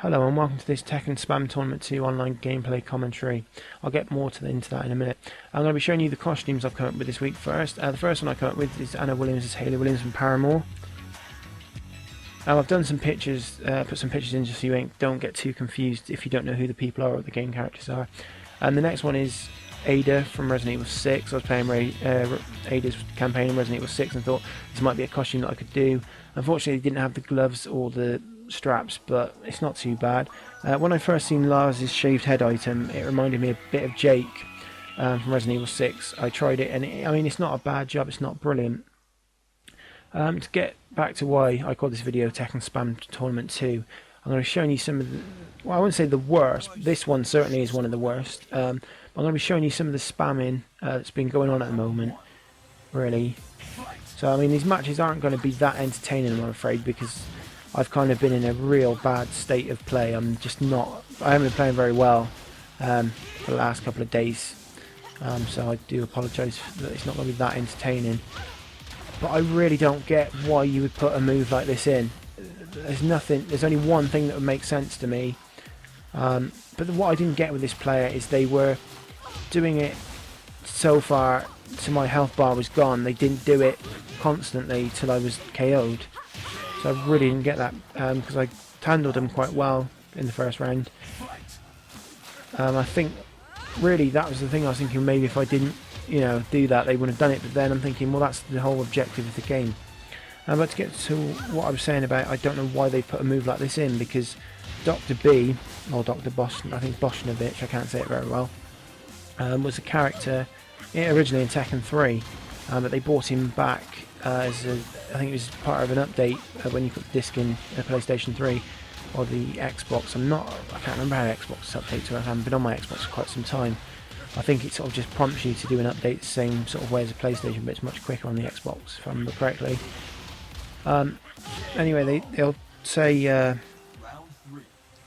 Hello and welcome to this Tekken Spam Tournament 2 online gameplay commentary. I'll get more into that in a minute. I'm going to be showing you the costumes I've come up with this week first. The first one I come up with is Anna Williams as Hayley Williams from Paramore. I've done some pictures, put some pictures in just so you don't get too confused if you don't know who the people are or what the game characters are. And the next one is Ada from Resident Evil 6. I was playing Ada's campaign in Resident Evil 6 and thought this might be a costume that I could do. Unfortunately, it didn't have the gloves or the straps, but it's not too bad. When I first seen Lars's shaved head item, it reminded me a bit of Jake from Resident Evil 6. I tried it, and it's not a bad job. It's not brilliant. To get back to why I call this video Tekken Spam Tournament 2, I'm going to be showing you some of the, well, I wouldn't say the worst. This one certainly is one of the worst. I'm going to be showing you some of the spamming that's been going on at the moment, really. So these matches aren't going to be that entertaining, I'm afraid, because I've kind of been in a real bad state of play. I haven't been playing very well for the last couple of days, so I do apologise that it's not going to be that entertaining. But I really don't get why you would put a move like this in. There's only one thing that would make sense to me. But what I didn't get with this player is they were doing it so far till my health bar was gone. They didn't do it constantly till I was KO'd. So I really didn't get that because I handled them quite well in the first round. I think really that was the thing. I was thinking maybe if I didn't, do that, they would have done it. But then I'm thinking, well, that's the whole objective of the game. But to get to what I was saying about, I don't know why they put a move like this in, because Dr. B, or Dr. Bosch, I think Boschnovich, I can't say it very well, was a character originally in Tekken 3, but they brought him back I think it was part of an update when you put the disc in a PlayStation 3 or the Xbox. I can't remember how Xbox updates are. I haven't been on my Xbox for quite some time. I think it sort of just prompts you to do an update the same sort of way as a PlayStation, but it's much quicker on the Xbox, if I remember correctly. Anyway, they'll say, and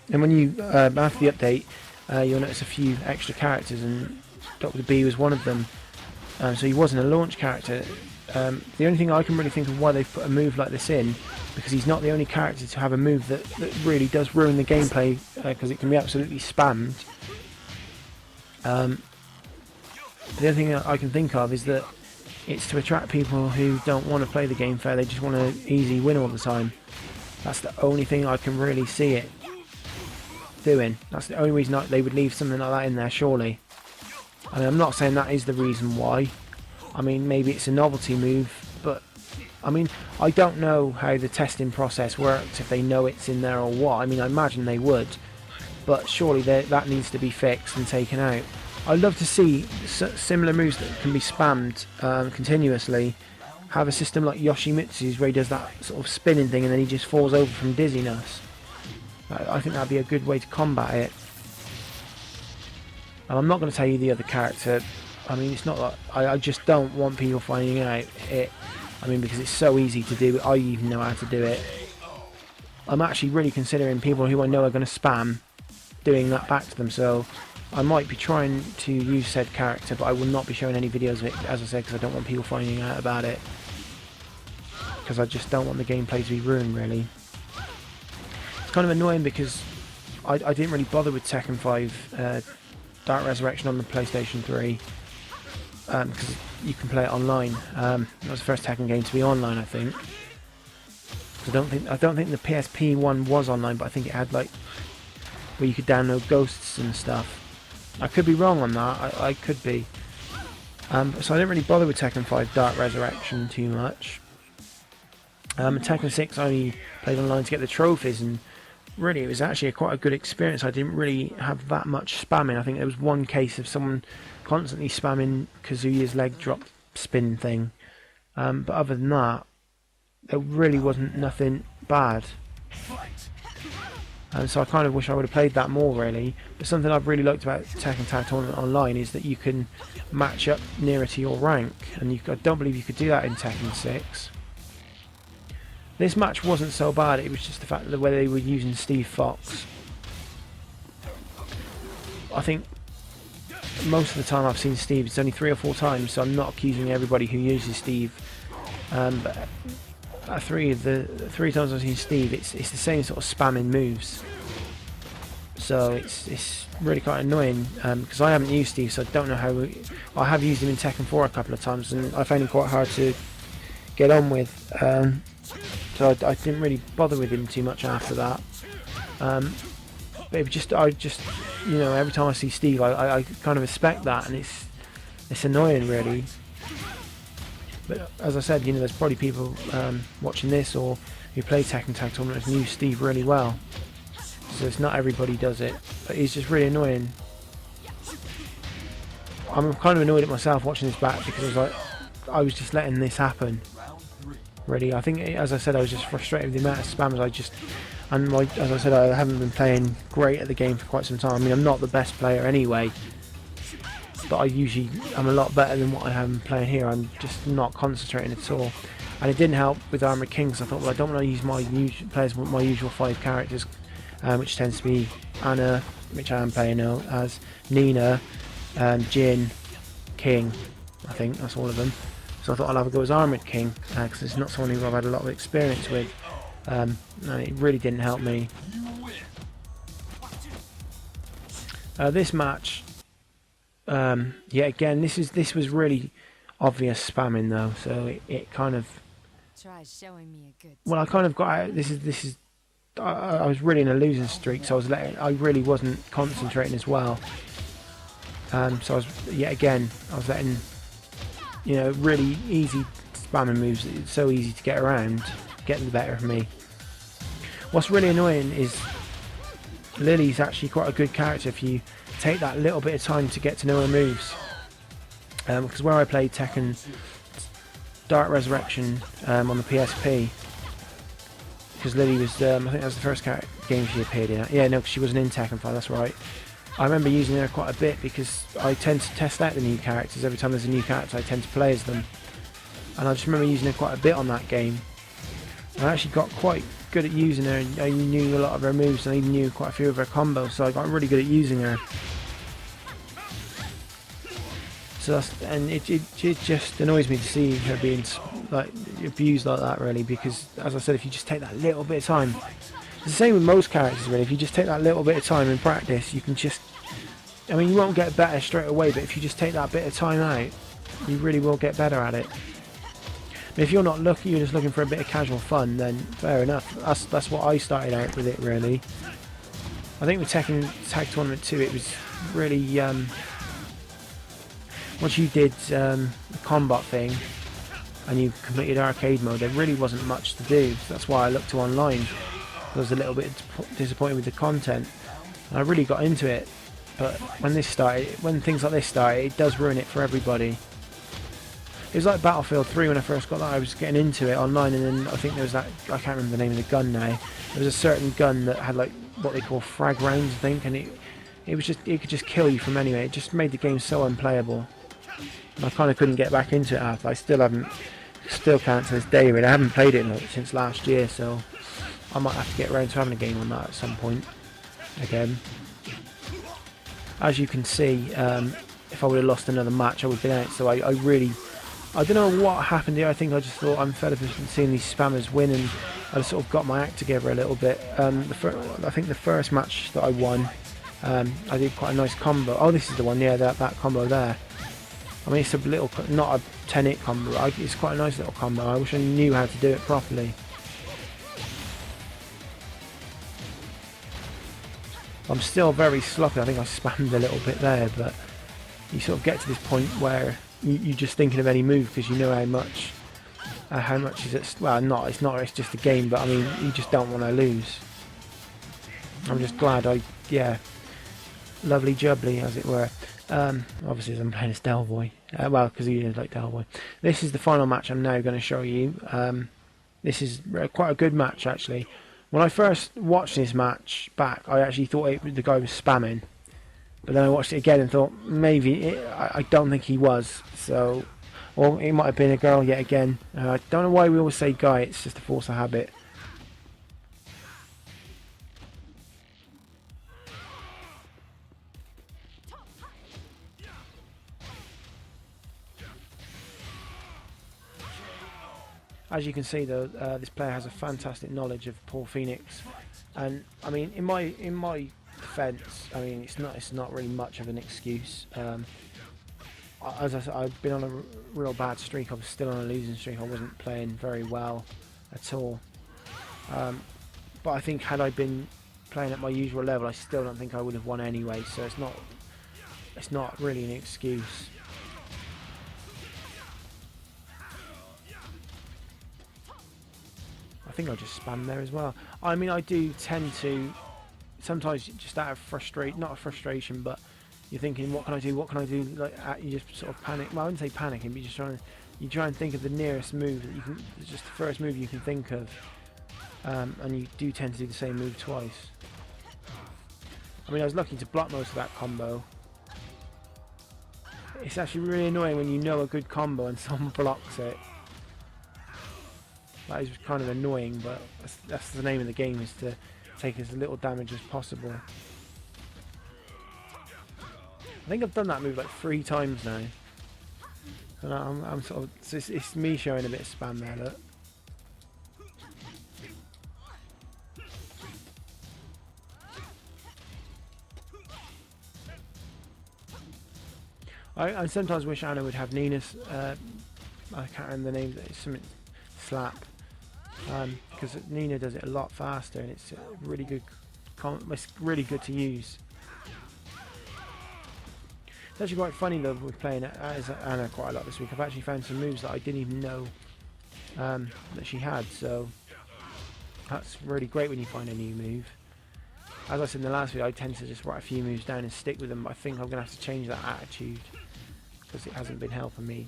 when you after the update, you'll notice a few extra characters, and Dr. B was one of them. So he wasn't a launch character. The only thing I can really think of why they've put a move like this in, because he's not the only character to have a move that really does ruin the gameplay, because it can be absolutely spammed. The only thing I can think of is that it's to attract people who don't want to play the game fair, they just want an easy win all the time. That's the only thing I can really see it doing. That's the only reason they would leave something like that in there, surely. I'm not saying that is the reason why. Maybe it's a novelty move, but I don't know how the testing process works, if they know it's in there or what. I imagine they would, but surely that needs to be fixed and taken out. I'd love to see similar moves that can be spammed continuously have a system like Yoshimitsu's, where he does that sort of spinning thing and then he just falls over from dizziness. I think that'd be a good way to combat it. I'm not going to tell you the other character. It's not like I just don't want people finding out it. Because it's so easy to do. I even know how to do it. I'm actually really considering people who I know are going to spam doing that back to them. So I might be trying to use said character, but I will not be showing any videos of it, as I said, because I don't want people finding out about it. Because I just don't want the gameplay to be ruined, really. It's kind of annoying because I didn't really bother with Tekken 5 Dark Resurrection on the PlayStation 3. Because you can play it online. That was the first Tekken game to be online, I think. I don't think the PSP one was online, but I think it had where you could download ghosts and stuff. I could be wrong on that. I could be. So I didn't really bother with Tekken 5 Dark Resurrection too much. Tekken 6 I only played online to get the trophies, and really it was actually quite a good experience. I didn't really have that much spamming. I think there was one case of someone constantly spamming Kazuya's leg drop spin thing, but other than that there really wasn't nothing bad, and so I kind of wish I would have played that more, really. But something I've really liked about Tekken Tag Tournament online is that you can match up nearer to your rank, and I don't believe you could do that in Tekken 6. This match wasn't so bad, it was just the fact that the way they were using Steve Fox. I think most of the time I've seen Steve, it's only 3 or 4 times, so I'm not accusing everybody who uses Steve. But 3 times I've seen Steve, it's the same sort of spamming moves. So it's really quite annoying because I haven't used Steve, so I don't know how. I have used him in Tekken 4 a couple of times, and I found him quite hard to get on with. So I didn't really bother with him too much after that. But I just, you know, every time I see Steve, I kind of expect that, and it's annoying really. But as I said, you know, there's probably people watching this or who play Tekken Tag Tournament who knew Steve really well. So it's not everybody does it, but he's just really annoying. I'm kind of annoyed at myself watching this back because I was just letting this happen. Really, I think, as I said, I was just frustrated with the amount of spammers. As I said, I haven't been playing great at the game for quite some time. I mean, I'm not the best player anyway, but I'm a lot better than what I am playing here. I'm just not concentrating at all, and it didn't help with Armoured King, because I thought, well, I don't want to use my usual 5 characters, which tends to be Anna, which I am playing now as, Nina, Jin, King. I think that's all of them. So I thought I'll have a go as Armoured King, because it's not someone who I've had a lot of experience with. And it really didn't help me. This match, yeah, again, this was really obvious spamming though, so it kind of. Try showing me a good. Well, I kind of got out. This is. I was really in a losing streak, so I really wasn't concentrating as well. So I was letting, you know, really easy spamming moves. It's so easy to get around, getting the better of me. What's really annoying is Lily's actually quite a good character if you take that little bit of time to get to know her moves. Because where I played Tekken Dark Resurrection on the PSP, because Lily was, I think that was the first game she appeared in. Yeah, no, because she wasn't in Tekken 5, that's right. I remember using her quite a bit because I tend to test out the new characters. Every time there's a new character, I tend to play as them. And I just remember using her quite a bit on that game. And I actually got quite good at using her, and I knew a lot of her moves, and I even knew quite a few of her combos, so I got really good at using her. So it just annoys me to see her being like abused like that, really, because as I said, if you just take that little bit of time, it's the same with most characters really. If you just take that little bit of time in practice, you can just, I mean, you won't get better straight away, but if you just take that bit of time out, you really will get better at it. But if you're not looking, you're just looking for a bit of casual fun, then fair enough. That's what I started out with it, really. I think with Tekken Tag Tournament 2, it was really once you did the combat thing and you completed arcade mode, there really wasn't much to do. So that's why I looked to online. I was a little bit disappointed with the content. And I really got into it, but when things like this started, it does ruin it for everybody. It was like Battlefield 3 when I first got that. I was getting into it online, and then I think there was that, I can't remember the name of the gun now. There was a certain gun that had like what they call frag rounds, I think, and it could just kill you from anywhere. It just made the game so unplayable. And I kind of couldn't get back into it after. I still can't to this day really. I haven't played it since last year, so I might have to get around to having a game on that at some point again. As you can see, if I would have lost another match, I would have been out. So I don't know what happened here. I think I just thought I'm fed up with seeing these spammers win, and I sort of got my act together a little bit. I think the first match that I won, I did quite a nice combo. Oh, this is the one, yeah, that combo there. I mean, it's a little, not a 10-hit combo. It's quite a nice little combo. I wish I knew how to do it properly. I'm still very sloppy. I think I spammed a little bit there, but you sort of get to this point where you're just thinking of any move because you know how much is it. Well, it's just a game, but I mean, you just don't want to lose. I'm just glad lovely jubbly, as it were. Obviously, as I'm playing as Delvoy, well, because he is like Delvoy. This is the final match I'm now going to show you. This is quite a good match, actually. When I first watched this match back, I actually thought the guy was spamming. But then I watched it again and thought, maybe, I don't think he was. So, or it might have been a girl yet again. I don't know why we always say guy, it's just a force of habit. As you can see though, this player has a fantastic knowledge of Paul Phoenix. And I mean, in my defence, I mean, it's not really much of an excuse. As I said, I've been on a real bad streak. I was still on a losing streak. I wasn't playing very well at all. But I think had I been playing at my usual level, I still don't think I would have won anyway. So it's not really an excuse. I think I just spam there as well. I mean, I do tend to sometimes just out of not a frustration, but you're thinking, what can I do? What can I do? Like you just sort of panic. Well, I wouldn't say panicking, but you try and think of the nearest move that you can, just the first move you can think of, and you do tend to do the same move twice. I mean, I was lucky to block most of that combo. It's actually really annoying when you know a good combo and someone blocks it. That is kind of annoying, but that's the name of the game, is to take as little damage as possible. I think I've done that move like 3 times now. And I'm sort of, so it's me showing a bit of spam there, look. I sometimes wish Anna would have Nina's, I can't remember the name, it's something, slap. Because Nina does it a lot faster, and it's really good. It's really good to use. It's actually quite funny though, we're playing as Anna quite a lot this week. I've actually found some moves that I didn't even know that she had, so that's really great when you find a new move. As I said in the last video, I tend to just write a few moves down and stick with them, but I think I'm going to have to change that attitude, because it hasn't been helping me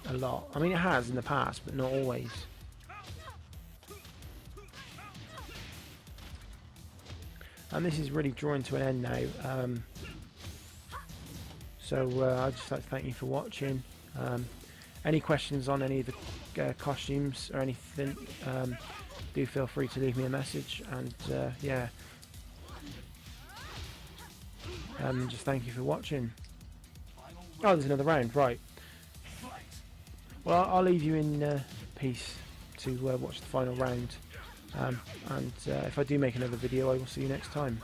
a lot. I mean, it has in the past, but not always. And this is really drawing to an end now. So I'd just like to thank you for watching. Any questions on any of the costumes or anything, do feel free to leave me a message. And yeah, just thank you for watching. Oh, there's another round, right. Well, I'll leave you in peace to watch the final round. And if I do make another video, I will see you next time.